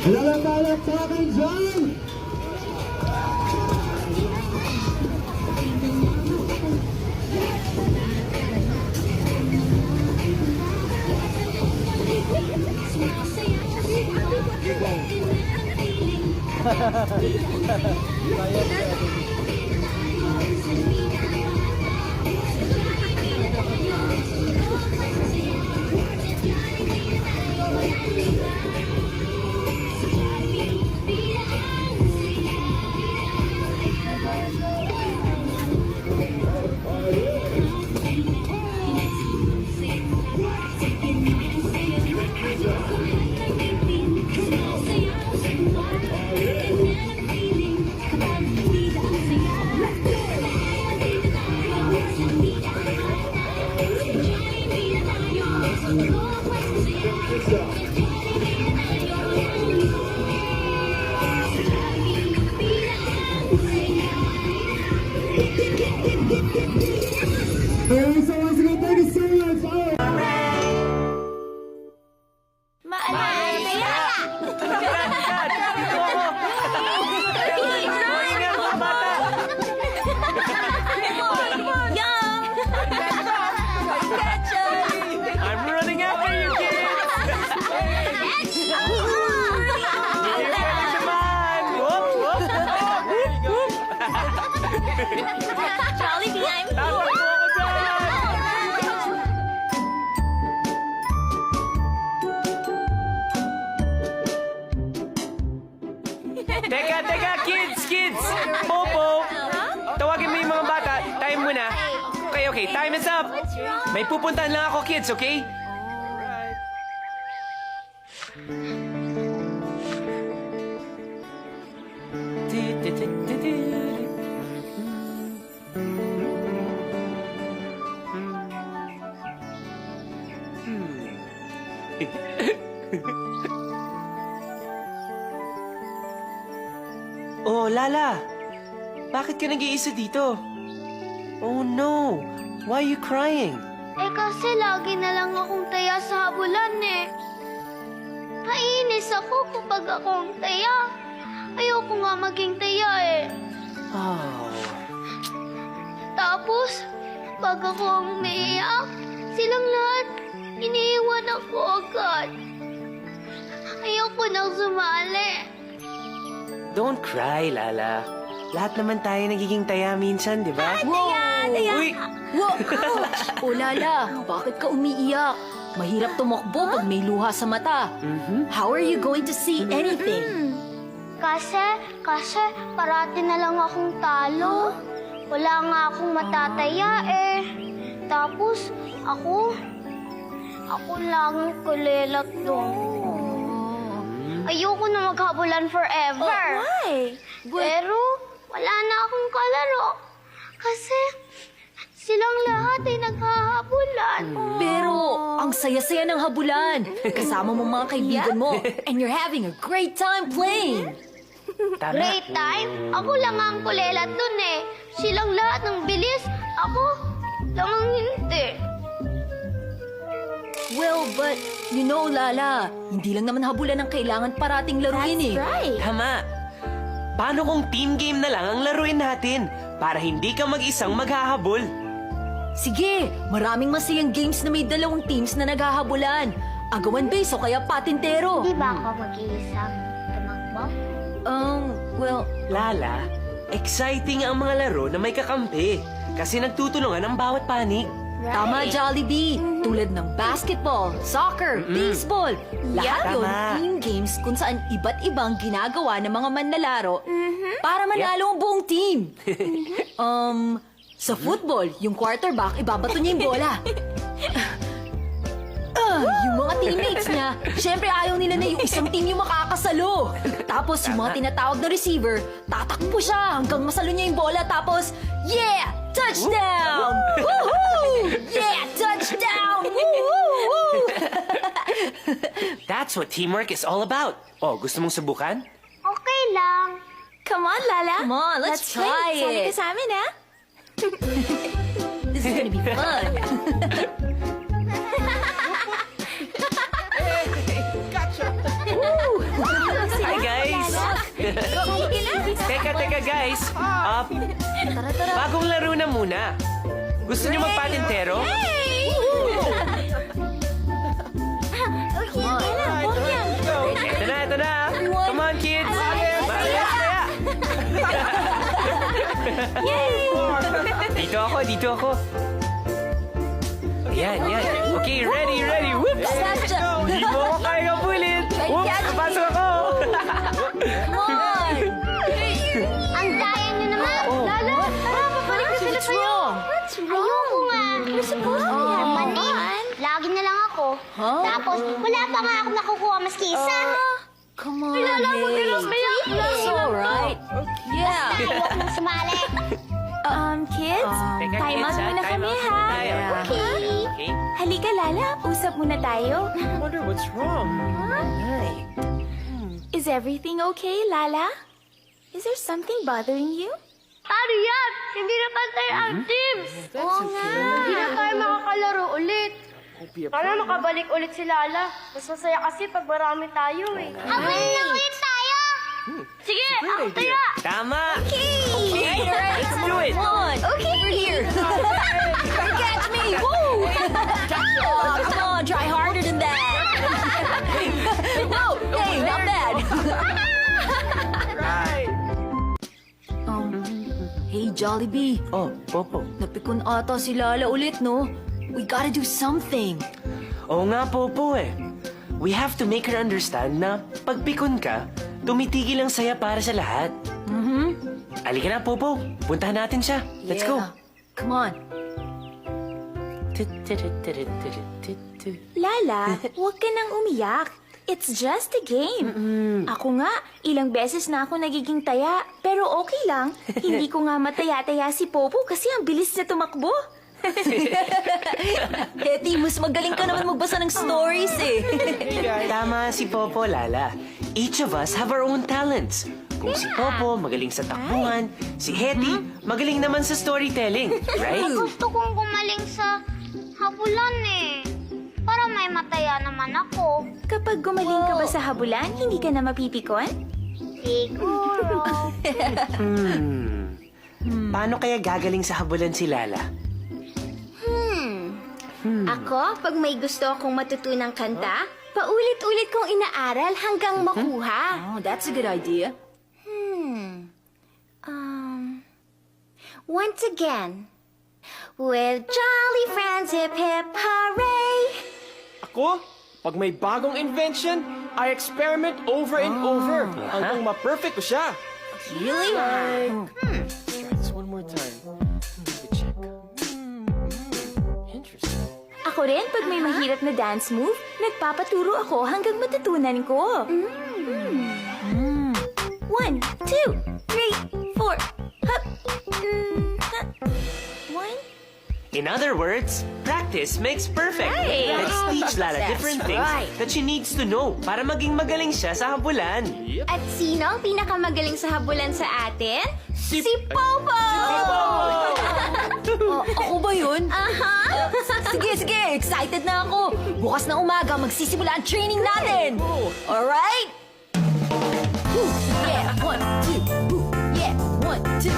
Lalat sa akin dyan! Hey, so once again, thank you so much. I'm running after you, kids! Come on! Whoop, whoop, whoop, whoop. Jollibee, I'm Tama here. po ako dyan! Teka, kids! Popo! Tawagin mo yung mga bata. Time mo na. Okay, time is up. May pupuntahan lang ako, kids, okay? Oh, Lala. Bakit ka nag-iisa dito? Oh, no. Why are you crying? Eh kasi lagi na lang akong taya sa habulan eh. Naiinis ako kapag akong taya. Ayoko nga maging taya eh. Oh. Tapos, pag ako umiiyak, silang lahat iniiwan ako agad. Ayoko nang sumali. Don't cry, Lala. Lahat naman tayo nagiging taya minsan, di ba? Uy! Wow! Ouch! O Lala, bakit ka umiiyak? Mahirap tumakbo pag may luha sa mata. How are you going to see anything? Kasi parati na lang akong talo. Wala nga akong matataya eh. Tapos, ako lang ang kulelat doon. Ayoko na maghabulan forever. Why? Pero, wala na akong kalaro. Kasi, silang lahat ay naghahabulan. Pero, ang saya-saya ng habulan. Kasama mo mga kaibigan mo. And you're having a great time playing. Tama. Great time? Ako lang ang kulelat dun eh. Silang lahat ng bilis. Ako lang ang hindi. Well, but, you know, Lala, hindi lang naman habulan ang kailangan parating laruin eh. Tama. Paano kung team game na lang ang laruin natin para hindi ka mag-isang maghahabol? Sige, maraming masayang games na may dalawang teams na naghahabulan. Agawan base o kaya patintero. Di ba ako mag-iisang tumakbo? Well, Lala, exciting ang mga laro na may kakampi kasi nagtutulungan ang bawat panig. Tama, Jollibee. Tulad ng basketball, soccer, baseball. Lahat yun, Tama. team games kung saan iba't ibang ginagawa ng mga manlalaro para manalo ang buong team. Sa football, yung quarterback, ibabato niya yung bola. Yung mga teammates niya, syempre ayaw nila na yung isang team yung makakasalo. Tapos yung mga tinatawag na receiver, tatakbo siya hanggang masalo niya yung bola. Tapos, yeah! Touchdown! Woohoo! Yeah! Touchdown! Woohoo! That's what teamwork is all about. Oh, gusto mong subukan? Okay lang. Come on, Lala. Come on, let's try Sali ka it. sa amin, ha? This is gonna be fun. Hi, guys! Teka, guys. Tara, tara. Bagong laro na muna. Gusto niyo magpatintero? Ito na. Come on, kids! Balik, kaya! Dito ako. Yan. Okay, ready. Whoops! Hindi mo ako kaya kapulit. Whoops! Napasok ako! Come on! Ang daya niyo naman. Lala, papalik na sila What's sa'yo. wrong? Ayoko nga. We're supposed to be money. Lagi na lang ako. Huh? Tapos, wala pa nga ako nakukuha maski isa. Come on, Lala, huwag ka nang hey. mayak. It's alright. Yeah. Ayoko nang sumali. Kids, Teka, time kids, out ha? muna Time kami, out ha? muna tayo. Okay. Okay? Halika, Lala. Usap muna tayo. Wonder what's wrong. Is everything okay, Lala? Is there something bothering you? Paano yan? Hindi na pantay ang teams. Oo nga. Hindi na tayo makakalaro ulit. Sana makabalik ulit si Lala. Mas masaya kasi pag marami tayo eh. Abalik na ulit tayo! Sige, ako tayo! Tama! Okay, alright. Let's do it! Come on. Okay. Over here. Catch me. Woo! Oh, come on. Try harder than that. No. Hey, not bad. Hey, Jollibee. Oh, Popo. Napikon ata si Lala ulit, no? We gotta do something. Oo nga, Popo eh. We have to make her understand na pagpikon ka, tumitigil ang saya para sa lahat. Halika na, Popo. Puntahan natin siya. Let's go. Yeah. Come on. Lala, huwag ka nang umiyak. It's just a game. Ako nga, ilang beses na ako nagiging taya. Pero okay lang. Hindi ko nga mataya-taya si Popo kasi ang bilis niya tumakbo. Hetty, mas magaling ka naman magbasa ng stories eh. Tama si Popo, Lala. Each of us have our own talents. Kung si Popo magaling sa takbuhan, si Hetty magaling naman sa storytelling, right? Gusto kong gumaling sa habulan eh. Para may mataya naman ako. Kapag gumaling ka ba sa habulan, hindi ka na mapipikon? Siguro. Paano kaya gagaling sa habulan si Lala? Ako, pag may gusto akong matutunang kanta, paulit-ulit kong inaaral hanggang makuha. Oh, that's a good idea. Once again. With jolly friends, hip hip hooray! Ako, pag may bagong invention, I experiment over and over hanggang ma-perfect ko siya. Really? Let's try this one more time. Let me check. Interesting. Ako rin, pag may mahirap na dance move, nagpapaturo ako hanggang matutunan ko. 1, 2, 3, 4, hop. Hop. 1, In other words, practice makes perfect. Right. Let's teach Lala different things that she needs to know para maging magaling siya sa habulan. At sino ang pinakamagaling sa habulan sa atin? Si Popo! Ako ba yun? Sige. Excited na ako. Bukas na umaga, magsisimula ang training natin. Alright? Woo. Yeah, 1, 2. Woo. Yeah, 1, 2.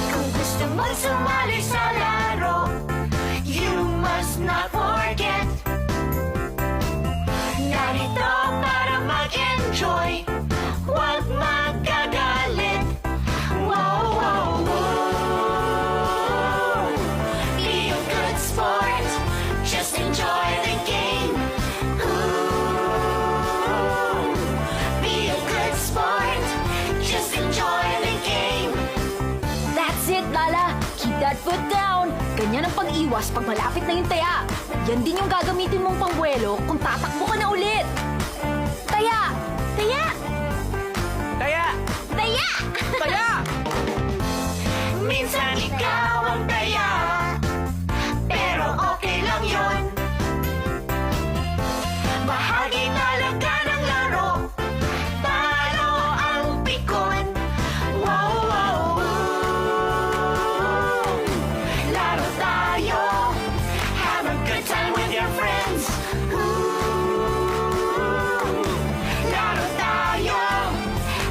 Kung gusto mong sumali sa laro, you must not forget that Yan ang pag-iwas pag malapit na yung taya. Yan din yung gagamitin mong pangbuelo kung tatakbo ka na ulit. Taya! Taya! Taya! Taya! Taya! Minsan ikaw ang taya, pero okay lang yon. Bahagi talaga ng laro, talo ang pikon. Wow, wow, wow. Laro tayo, have a good time with your friends. Laro tayo,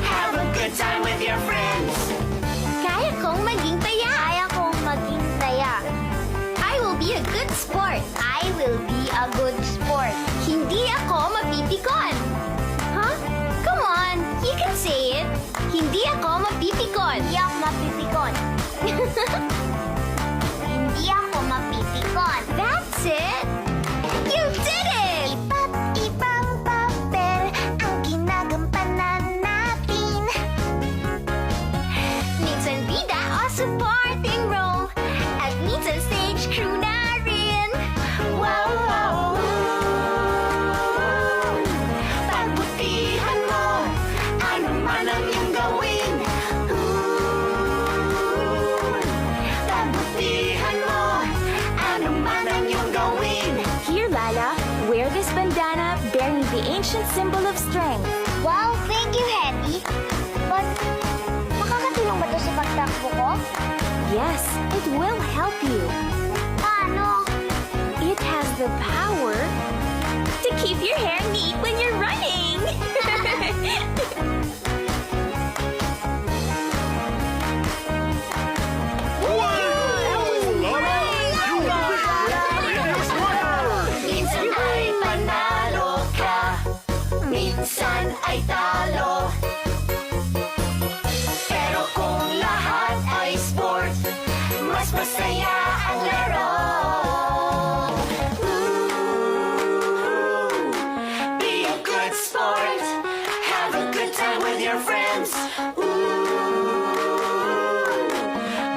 have a good time with your friends. Kaya kong maging taya. Kaya kong maging taya. I will be a good sport. I will be a good sport. Hindi ako mapipikon. Huh? Come on, you can say it. Hindi ako mapipikon. Hindi ako mapipikon. Hindi ako mapipikon. That's it. You did it! Iba't ibang papel ang ginagampanan natin. Minsan bida o supporting role at minsan stage crew na rin. Wow, wow, wow. Pagbutihan mo, ano man ang iyong gawin. Pagbutihan mo, ano man ang iyong gawin. Here, Lala, wear this bandana bearing the ancient symbol of strength. Wow, thank you, Hetty. But, makakatulong ba ito sa pagtakbo ko? Yes, it will help you. Paano? It has the power to keep your hair neat when you're running. Minsan ay panalo ka, minsan ay talo. Pero kung lahat ay sport, mas masaya ang laro. Ooh, be a good sport, have a good time with your friends. Ooh,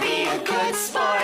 be a good sport.